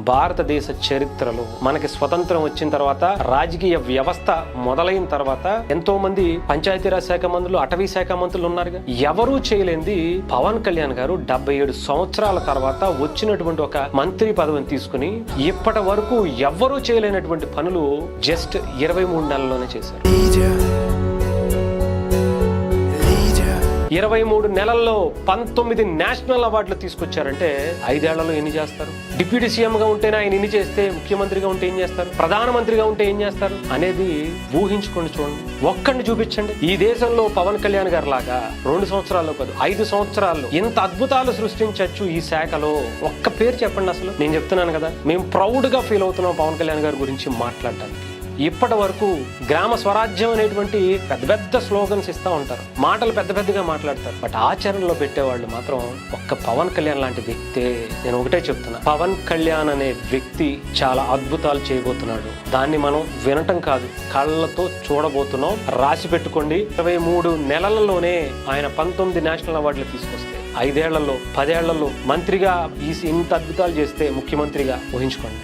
భారతదేశ చరిత్రలో మనకి స్వతంత్రం వచ్చిన తర్వాత రాజకీయ వ్యవస్థ మొదలైన తర్వాత ఎంతో మంది పంచాయతీరాజ్ శాఖ మంత్రులు, అటవీ శాఖ మంత్రులు ఉన్నారుగా. ఎవరూ చేయలేంది పవన్ కళ్యాణ్ గారు 77 సంవత్సరాల తర్వాత వచ్చినటువంటి ఒక మంత్రి పదవిని తీసుకుని ఇప్పటి వరకు ఎవ్వరూ చేయలేనటువంటి పనులు జస్ట్ 23 నెలల్లోనే చేశారు. 23 నెలల్లో 19 నేషనల్ అవార్డులు తీసుకొచ్చారంటే 5 ఏళ్లలో ఎన్ని చేస్తారు? డిప్యూటీ సీఎం గా ఉంటేనే ఆయన ఎన్ని చేస్తే, ముఖ్యమంత్రిగా ఉంటే ఏం చేస్తారు, ప్రధానమంత్రిగా ఉంటే ఏం చేస్తారు అనేది ఊహించుకోండి. చూడండి, ఒక్కడిని చూపించండి. ఈ దేశంలో పవన్ కళ్యాణ్ గారు లాగా 2 సంవత్సరాల్లో కాదు 5 సంవత్సరాల్లో ఎంత అద్భుతాలు సృష్టించవచ్చు ఈ శాఖలో. ఒక్క పేరు చెప్పండి. అసలు నేను చెప్తున్నాను కదా, మేము ప్రౌడ్ గా ఫీల్ అవుతున్నాం పవన్ కళ్యాణ్ గారి గురించి మాట్లాడటానికి. ఇప్పటి వరకు గ్రామ స్వరాజ్యం అనేటువంటి పెద్ద పెద్ద స్లోగన్స్ ఇస్తా ఉంటారు, మాటలు పెద్ద పెద్దగా మాట్లాడతారు, బట్ ఆచరణలో పెట్టేవాళ్ళు మాత్రం ఒక్క పవన్ కళ్యాణ్ లాంటి వ్యక్తే. నేను ఒకటే చెప్తున్నా, పవన్ కళ్యాణ్ అనే వ్యక్తి చాలా అద్భుతాలు చేయబోతున్నాడు. దాన్ని మనం వినటం కాదు, కళ్ళతో చూడబోతున్నాం. రాసి పెట్టుకోండి, 23 నెలలలోనే ఆయన 19 నేషనల్ అవార్డులు తీసుకొస్తే 5 ఏళ్లలో 10 ఏళ్లలో మంత్రిగా ఇంత అద్భుతాలు చేస్తే ముఖ్యమంత్రిగా ఊహించుకోండి.